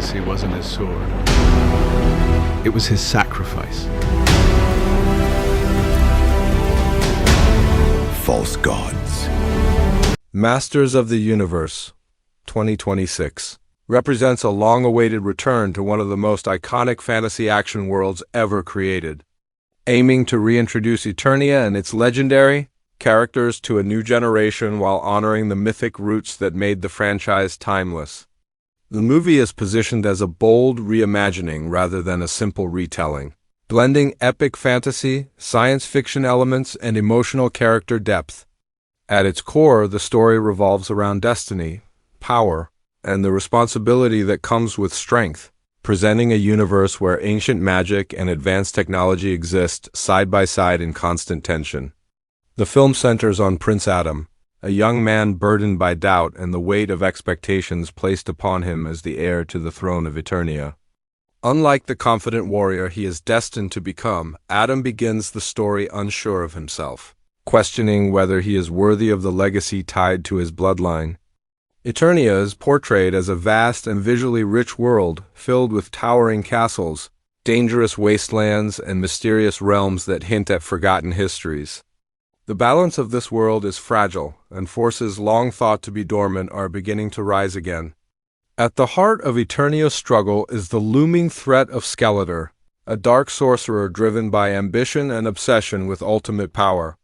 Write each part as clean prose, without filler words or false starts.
legacy wasn't his sword. It was his sacrifice. False gods. Masters of the Universe 2026 represents a long-awaited return to one of the most iconic fantasy action worlds ever created, aiming to reintroduce Eternia and its legendary characters to a new generation while honoring the mythic roots that made the franchise timeless. The movie is positioned as a bold reimagining rather than a simple retelling, blending epic fantasy, science fiction elements, and emotional character depth. At its core, the story revolves around destiny, power, and the responsibility that comes with strength, presenting a universe where ancient magic and advanced technology exist side by side in constant tension. The film centers on Prince Adam, a young man burdened by doubt and the weight of expectations placed upon him as the heir to the throne of Eternia. Unlike the confident warrior he is destined to become, Adam begins the story unsure of himself, questioning whether he is worthy of the legacy tied to his bloodline. Eternia is portrayed as a vast and visually rich world filled with towering castles, dangerous wastelands, and mysterious realms that hint at forgotten histories. The balance of this world is fragile, and forces long thought to be dormant are beginning to rise again. At the heart of Eternia's struggle is the looming threat of Skeletor, a dark sorcerer driven by ambition and obsession with ultimate power.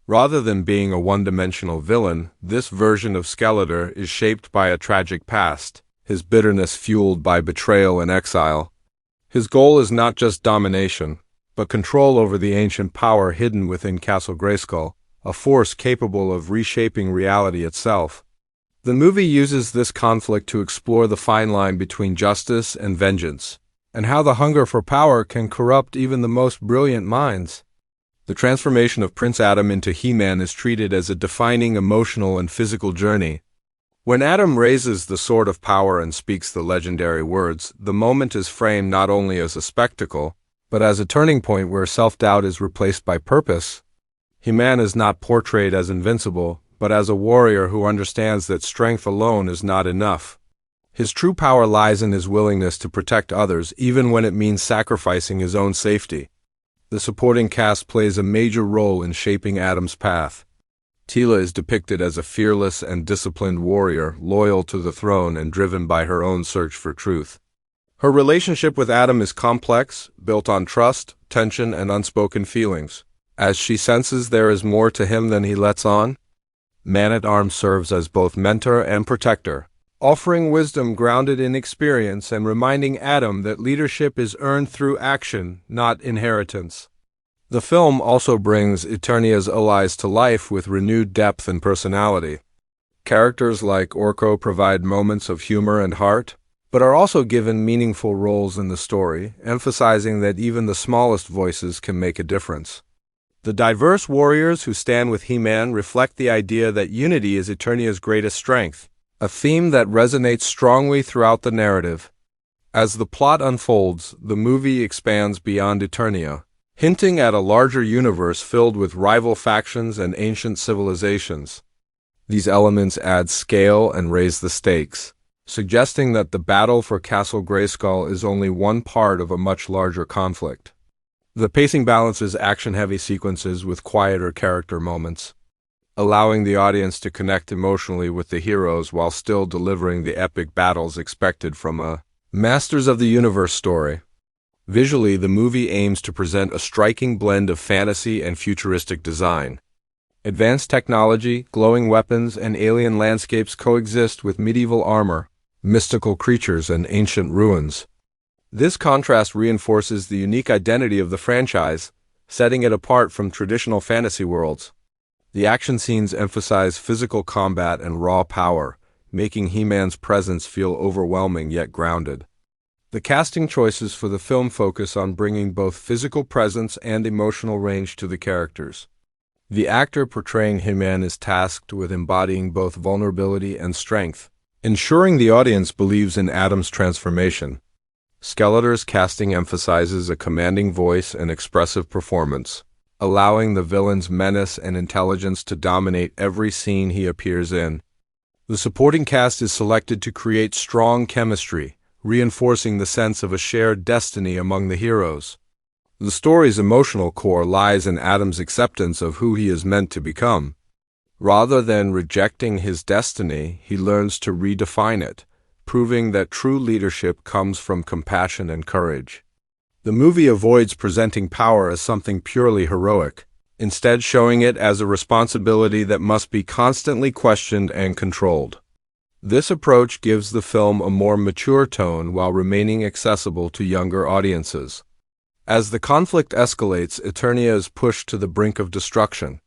Rather than being a one-dimensional villain, this version of Skeletor is shaped by a tragic past, his bitterness fueled by betrayal and exile. His goal is not just domination, but control over the ancient power hidden within Castle Grayskull, a force capable of reshaping reality itself. The movie uses this conflict to explore the fine line between justice and vengeance, and how the hunger for power can corrupt even the most brilliant minds. The transformation of Prince Adam into He-Man is treated as a defining emotional and physical journey. When Adam raises the sword of power and speaks the legendary words, the moment is framed not only as a spectacle, but as a turning point where self-doubt is replaced by purpose. He-Man is not portrayed as invincible, but as a warrior who understands that strength alone is not enough. His true power lies in his willingness to protect others, even when it means sacrificing his own safety. The supporting cast plays a major role in shaping Adam's path. Teela is depicted as a fearless and disciplined warrior, loyal to the throne and driven by her own search for truth. Her relationship with Adam is complex, built on trust, tension, and unspoken feelings. As she senses there is more to him than he lets on, Man-at-Arms serves as both mentor and protector, offering wisdom grounded in experience and reminding Adam that leadership is earned through action, not inheritance. The film also brings Eternia's allies to life with renewed depth and personality. Characters like Orko provide moments of humor and heart, but are also given meaningful roles in the story, emphasizing that even the smallest voices can make a difference. The diverse warriors who stand with He-Man reflect the idea that unity is Eternia's greatest strength, a theme that resonates strongly throughout the narrative. As the plot unfolds, the movie expands beyond Eternia, hinting at a larger universe filled with rival factions and ancient civilizations. These elements add scale and raise the stakes, suggesting that the battle for Castle Grayskull is only one part of a much larger conflict. The pacing balances action-heavy sequences with quieter character moments, allowing the audience to connect emotionally with the heroes while still delivering the epic battles expected from a Masters of the Universe story. Visually, the movie aims to present a striking blend of fantasy and futuristic design. Advanced technology, glowing weapons, and alien landscapes coexist with medieval armor, mystical creatures, and ancient ruins. This contrast reinforces the unique identity of the franchise, setting it apart from traditional fantasy worlds. The action scenes emphasize physical combat and raw power, making He-Man's presence feel overwhelming yet grounded. The casting choices for the film focus on bringing both physical presence and emotional range to the characters. The actor portraying He-Man is tasked with embodying both vulnerability and strength, ensuring the audience believes in Adam's transformation. Skeletor's casting emphasizes a commanding voice and expressive performance, allowing the villain's menace and intelligence to dominate every scene he appears in. The supporting cast is selected to create strong chemistry, reinforcing the sense of a shared destiny among the heroes. The story's emotional core lies in Adam's acceptance of who he is meant to become. Rather than rejecting his destiny, he learns to redefine it, proving that true leadership comes from compassion and courage. The movie avoids presenting power as something purely heroic, instead showing it as a responsibility that must be constantly questioned and controlled. This approach gives the film a more mature tone while remaining accessible to younger audiences. As the conflict escalates, Eternia is pushed to the brink of destruction.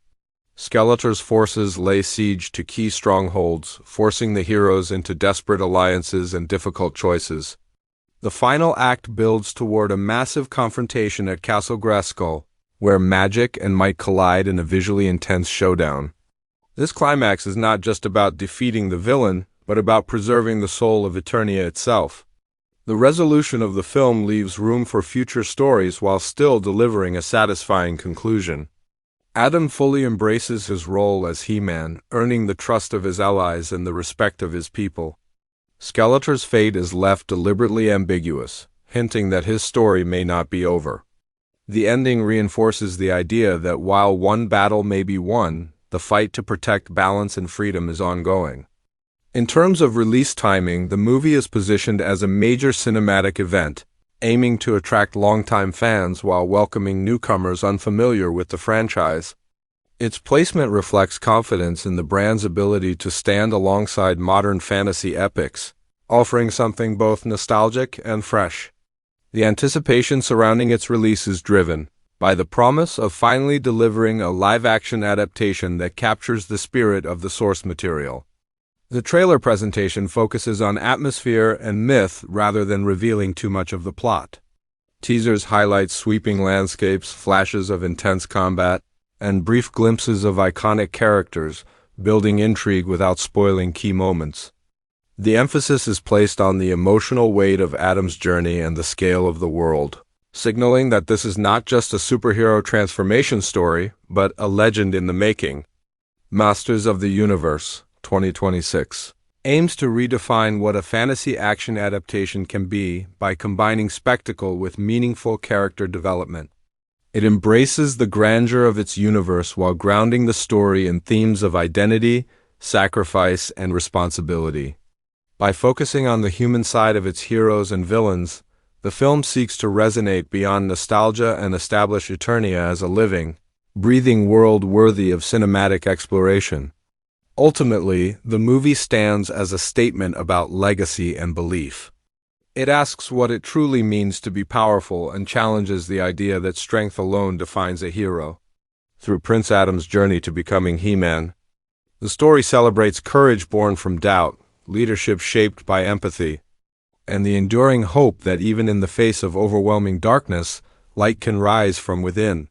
Skeletor's forces lay siege to key strongholds, forcing the heroes into desperate alliances and difficult choices. The final act builds toward a massive confrontation at Castle Grayskull, where magic and might collide in a visually intense showdown. This climax is not just about defeating the villain, but about preserving the soul of Eternia itself. The resolution of the film leaves room for future stories while still delivering a satisfying conclusion. Adam fully embraces his role as He-Man, earning the trust of his allies and the respect of his people. Skeletor's fate is left deliberately ambiguous, hinting that his story may not be over. The ending reinforces the idea that while one battle may be won, the fight to protect balance and freedom is ongoing. In terms of release timing, the movie is positioned as a major cinematic event, aiming to attract longtime fans while welcoming newcomers unfamiliar with the franchise. Its placement reflects confidence in the brand's ability to stand alongside modern fantasy epics, offering something both nostalgic and fresh. The anticipation surrounding its release is driven by the promise of finally delivering a live-action adaptation that captures the spirit of the source material. The trailer presentation focuses on atmosphere and myth rather than revealing too much of the plot. Teasers highlight sweeping landscapes, flashes of intense combat, and brief glimpses of iconic characters, building intrigue without spoiling key moments. The emphasis is placed on the emotional weight of Adam's journey and the scale of the world, signaling that this is not just a superhero transformation story, but a legend in the making. Masters of the Universe 2026 aims to redefine what a fantasy action adaptation can be by combining spectacle with meaningful character development. It embraces the grandeur of its universe while grounding the story in themes of identity, sacrifice, and responsibility. By focusing on the human side of its heroes and villains, the film seeks to resonate beyond nostalgia and establish Eternia as a living, breathing world worthy of cinematic exploration. Ultimately, the movie stands as a statement about legacy and belief. It asks what it truly means to be powerful and challenges the idea that strength alone defines a hero. Through Prince Adam's journey to becoming He-Man, the story celebrates courage born from doubt, leadership shaped by empathy, and the enduring hope that even in the face of overwhelming darkness, light can rise from within.